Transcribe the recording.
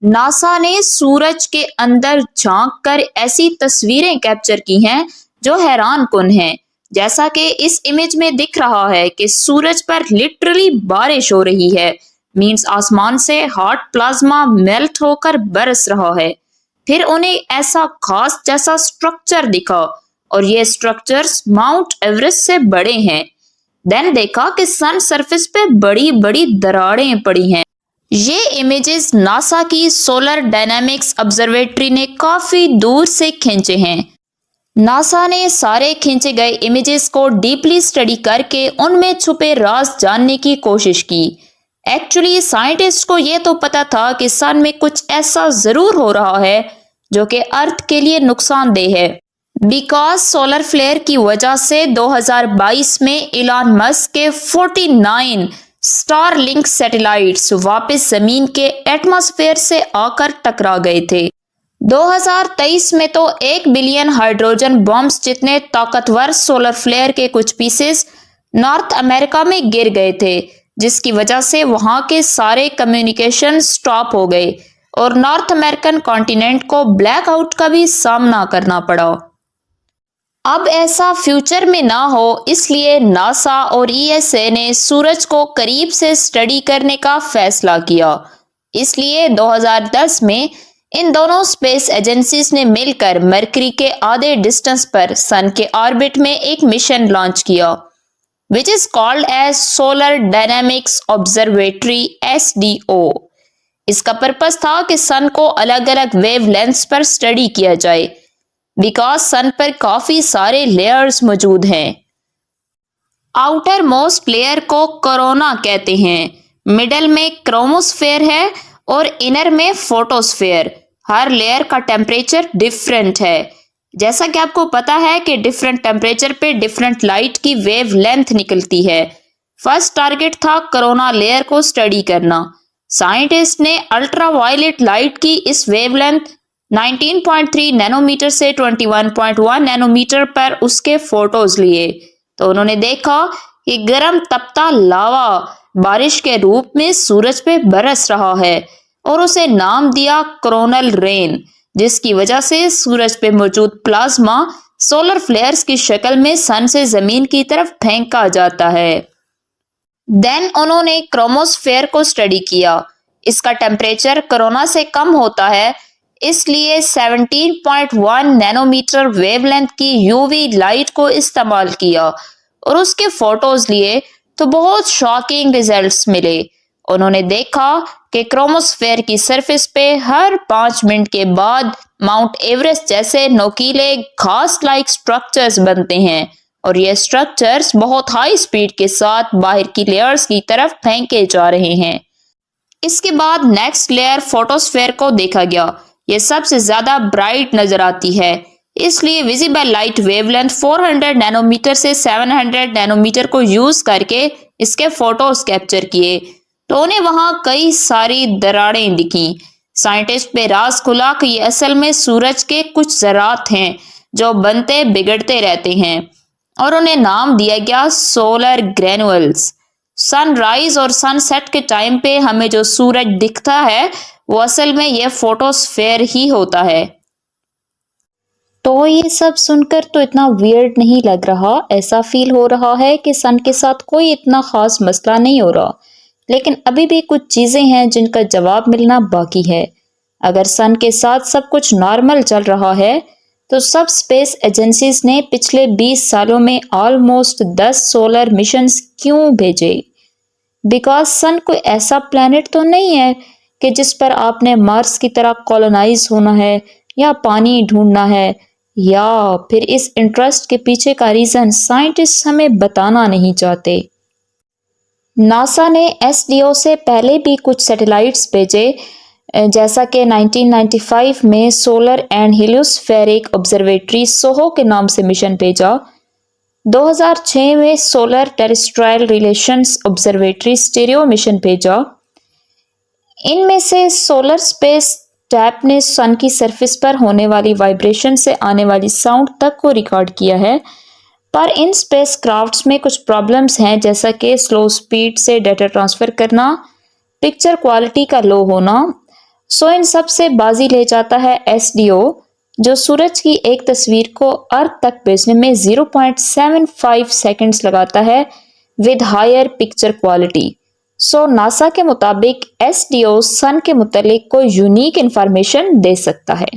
NASA ने सूरज के अंदर झांककर ऐसी तस्वीरें कैप्चर की हैं जो हैरान कुन हैं। जैसा कि इस इमेज में दिख रहा है कि सूरज पर लिटरली बारिश हो रही है। मींस आसमान से हॉट प्लाज्मा मेल्ट होकर बरस रहा है। फिर उन्हें ऐसा खास जैसा स्ट्रक्चर दिखा और ये स्ट्रक्चर्स माउंट एवरेस्ट से बड़े हैं। देन देखा कि सन सरफेस पे बड़ी बड़ी दरारें पड़ी हैं। ये इमेजेस नासा की सोलर डायनामिक्स ऑब्जर्वेटरी ने काफी दूर से खींचे हैं। नासा ने सारे खींचे गए इमेजेस को डीपली स्टडी करके उनमें छुपे राज जानने की कोशिश की। एक्चुअली साइंटिस्ट को ये तो पता था कि सन में कुछ ऐसा जरूर हो रहा है जो कि अर्थ के लिए नुकसानदेह है। बिकॉज सोलर फ्लेयर की वजह से 2022 में इलॉन मस्क के 49 स्टारलिंक सैटेलाइट्स वापस जमीन के एटमॉस्फेयर से आकर टकरा गए थे। 2023 में तो 1 बिलियन हाइड्रोजन बॉम्ब्स जितने ताकतवर सोलर फ्लेयर के कुछ पीसेस नॉर्थ अमेरिका में गिर गए थे, जिसकी वजह से वहां के सारे कम्युनिकेशन स्टॉप हो गए और नॉर्थ अमेरिकन कॉन्टिनेंट को ब्लैकआउट का भी सामना करना पड़ा। अब ऐसा फ्यूचर में ना हो, इसलिए नासा और ईएसए ने सूरज को करीब से स्टडी करने का फैसला किया। इसलिए 2010 में इन दोनों स्पेस एजेंसीज ने मिलकर मरकरी के आधे डिस्टेंस पर सन के ऑर्बिट में एक मिशन लॉन्च किया, which is called as solar dynamics observatory SDO। इसका पर्पस था कि सन को अलग अलग वेवलेंथ्स पर स्टडी किया जाए, बिकॉज सन पर काफी सारे लेयर्स मौजूद हैं। आउटर मोस्ट लेयर को कोरोना कहते हैं, मिडल में क्रोमोस्फेयर है और इनर में फोटोस्फेयर। हर लेयर का टेम्परेचर डिफरेंट है। जैसा कि आपको पता है कि डिफरेंट टेम्परेचर पे डिफरेंट लाइट की वेव लेंथ निकलती है। फर्स्ट टारगेट था कोरोना लेयर को स्टडी करना। साइंटिस्ट ने अल्ट्रावायलेट लाइट की इस वेवलेंथ 19.3 नैनोमीटर से 21.1 नैनोमीटर पर उसके फोटोज लिए, तो उन्होंने देखा कि गर्म तपता लावा बारिश के रूप में सूरज पे बरस रहा है और उसे नाम दिया कोरोनल रेन, जिसकी वजह से सूरज पे मौजूद प्लाज्मा सोलर फ्लेयर्स की शक्ल में सन से जमीन की तरफ फेंका जाता है। देन उन्होंने क्रोमोस्फेयर को स्टडी किया। इसका टेम्परेचर कोरोना से कम होता है, इसलिए 17.1 नैनोमीटर वेवलेंथ की यूवी लाइट को इस्तेमाल किया और उसके फोटोज लिए, तो बहुत शॉकिंग रिजल्ट्स मिले। उन्होंने देखा कि क्रोमोस्फेयर की सरफेस पे हर 5 मिनट के बाद माउंट एवरेस्ट जैसे नोकीले घास लाइक स्ट्रक्चर्स बनते हैं और ये स्ट्रक्चर्स बहुत हाई स्पीड के साथ बाहर की लेयर्स की तरफ फेंके जा रहे हैं। इसके बाद नेक्स्ट लेयर फोटोस्फेयर को देखा गया। ये सबसे ज्यादा ब्राइट नजर आती है, इसलिए विजिबल लाइट वेवलेंथ 400 नैनोमीटर से 700 नैनोमीटर को यूज करके इसके फोटोज कैप्चर किए, तो उन्हें वहां कई सारी दरारें दिखी। साइंटिस्ट पे राज खुला कि ये असल में सूरज के कुछ ज़रात हैं जो बनते बिगड़ते रहते हैं और उन्हें नाम दिया गया सोलर ग्रेनुअल्स। सनराइज और सनसेट के टाइम पे हमें जो सूरज दिखता है वो असल में ये फोटोस्फेयर ही होता है। तो ये सब सुनकर तो इतना वियर्ड नहीं लग रहा। ऐसा फील हो रहा है कि सन के साथ कोई इतना खास मसला नहीं हो रहा, लेकिन अभी भी कुछ चीजें हैं जिनका जवाब मिलना बाकी है। अगर सन के साथ सब कुछ नॉर्मल चल रहा है तो सब स्पेस एजेंसीज ने पिछले 20 सालों में ऑलमोस्ट 10 सोलर मिशंस क्यों भेजे? बिकॉज सन कोई ऐसा प्लेनेट तो नहीं है कि जिस पर आपने मार्स की तरह कॉलोनाइज होना है या पानी ढूंढना है, या फिर इस इंटरेस्ट के पीछे का रीजन साइंटिस्ट हमें बताना नहीं चाहते। नासा ने SDO से पहले भी कुछ सैटेलाइट्स भेजे, जैसा कि 1995 में सोलर एंड हीलियोस्फेरिक ऑब्जर्वेटरी सोहो के नाम से मिशन भेजा। 2006 में solar terrestrial relations observatory stereo mission भेजा। इनमें से सोलर स्पेस टैप ने सन की सरफेस पर होने वाली वाइब्रेशन से आने वाली साउंड तक को रिकॉर्ड किया है, पर इन स्पेस क्राफ्ट्स में कुछ प्रॉब्लम्स हैं, जैसा कि स्लो स्पीड से डाटा ट्रांसफ़र करना, पिक्चर क्वालिटी का लो होना सो इन सब से बाजी ले जाता है एसडीओ, जो सूरज की एक तस्वीर को अर्थ तक भेजने में 0.75 सेकंड्स लगाता है with higher picture quality. So NASA के मुताबिक एसडीओ सन के मुतालिक कोई यूनिक इंफॉर्मेशन दे सकता है।